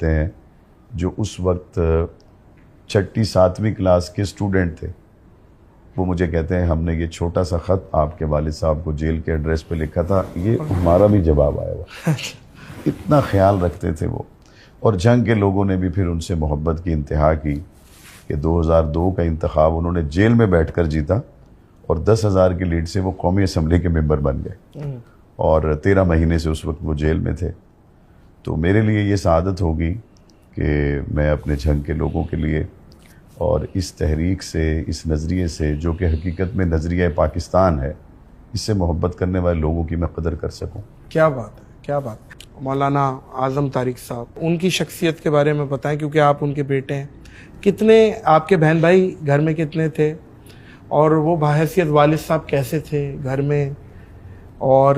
ملتے ہیں جو اس وقت 6ٹھی 7ویں کلاس کے اسٹوڈنٹ تھے، وہ مجھے کہتے ہیں ہم نے یہ چھوٹا سا خط آپ کے والد صاحب کو جیل کے ایڈریس پہ لکھا تھا، یہ ہمارا بھی جواب آیا ہوا۔ اتنا خیال رکھتے تھے وہ۔ اور جنگ کے لوگوں نے بھی پھر ان سے محبت کی انتہا کی کہ 2002 کا انتخاب انہوں نے جیل میں بیٹھ کر جیتا اور 10,000 کی لیڈ سے وہ قومی اسمبلی کے ممبر بن گئے، اور 13 مہینے سے اس وقت وہ جیل میں تھے۔ تو میرے لیے یہ سعادت ہوگی کہ میں اپنے جنگ کے لوگوں کے لیے اور اس تحریک سے، اس نظریے سے جو کہ حقیقت میں نظریہ پاکستان ہے، اس سے محبت کرنے والے لوگوں کی میں قدر کر سکوں۔ کیا بات ہے، کیا بات ہے۔ مولانا اعظم طارق صاحب، ان کی شخصیت کے بارے میں بتائیں، کیونکہ آپ ان کے بیٹے ہیں۔ کتنے آپ کے بہن بھائی گھر میں کتنے تھے، اور وہ بحیثیت والد صاحب کیسے تھے گھر میں، اور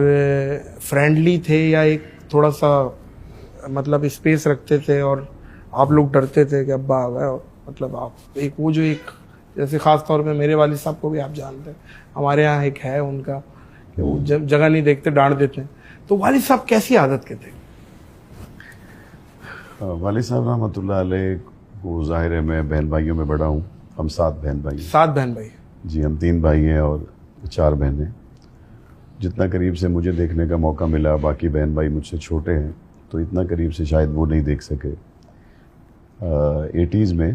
فرینڈلی تھے یا ایک تھوڑا سا مطلب اسپیس رکھتے تھے اور آپ لوگ ڈرتے تھے کہ ابا آ گئے؟ مطلب آپ ایک وہ جو ایک جیسے خاص طور پہ میرے والد صاحب کو بھی آپ جانتے ہیں، ہمارے ہاں ایک ہے ان کا کہ وہ جگہ نہیں دیکھتے ڈانٹ دیتے ہیں، تو والد صاحب کیسی عادت کے تھے؟ والد صاحب رحمۃ اللہ علیہ کو ظاہر ہے میں بہن بھائیوں میں بڑا ہوں، ہم 7 بہن بھائی ہیں۔ 7 بہن بھائی؟ جی، ہم 3 بھائی ہیں اور 4 بہنیں۔ جتنا قریب سے مجھے دیکھنے کا موقع ملا، باقی بہن بھائی مجھ سے چھوٹے ہیں تو اتنا قریب سے شاید وہ نہیں دیکھ سکے۔ 80s میں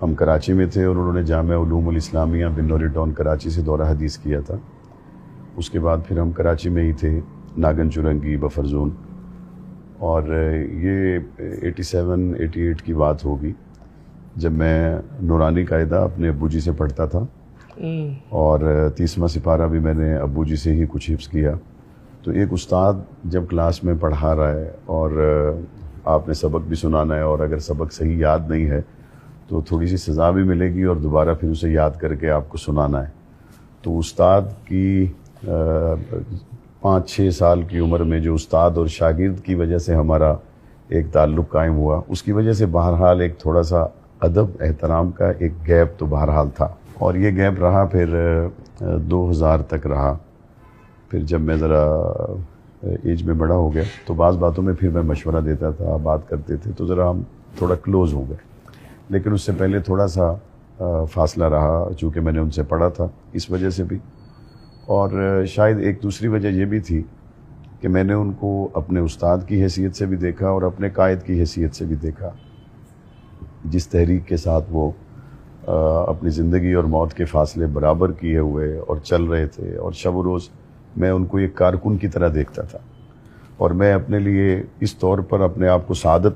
ہم کراچی میں تھے اور انہوں نے جامعہ علوم الاسلامیہ بنوری ٹاؤن کراچی سے دورہ حدیث کیا تھا۔ اس کے بعد پھر ہم کراچی میں ہی تھے، ناگن چرنگی، بفر زون، اور یہ 87-88 کی بات ہوگی جب میں نورانی قاعدہ اپنے ابو جی سے پڑھتا تھا، اور 30واں سپارہ بھی میں نے ابو جی سے ہی کچھ حفظ کیا۔ تو ایک استاد جب کلاس میں پڑھا رہا ہے اور آپ نے سبق بھی سنانا ہے، اور اگر سبق صحیح یاد نہیں ہے تو تھوڑی سی سزا بھی ملے گی اور دوبارہ پھر اسے یاد کر کے آپ کو سنانا ہے۔ تو استاد کی 5-6 سال کی عمر میں جو استاد اور شاگرد کی وجہ سے ہمارا ایک تعلق قائم ہوا، اس کی وجہ سے بہرحال ایک تھوڑا سا ادب احترام کا ایک گیپ تو بہرحال تھا، اور یہ گیپ رہا پھر 2000 تک رہا۔ پھر جب میں ذرا ایج میں بڑا ہو گیا تو بعض باتوں میں پھر میں مشورہ دیتا تھا، بات کرتے تھے، تو ذرا ہم تھوڑا کلوز ہو گئے، لیکن اس سے پہلے تھوڑا سا فاصلہ رہا چونکہ میں نے ان سے پڑھا تھا، اس وجہ سے بھی۔ اور شاید ایک دوسری وجہ یہ بھی تھی کہ میں نے ان کو اپنے استاد کی حیثیت سے بھی دیکھا اور اپنے قائد کی حیثیت سے بھی دیکھا، جس تحریک کے ساتھ وہ اپنی زندگی اور موت کے فاصلے برابر کیے ہوئے اور چل رہے تھے، اور شب و روز میں ان کو ایک کارکن کی طرح دیکھتا تھا، اور میں اپنے لیے اس طور پر اپنے آپ کو سعادت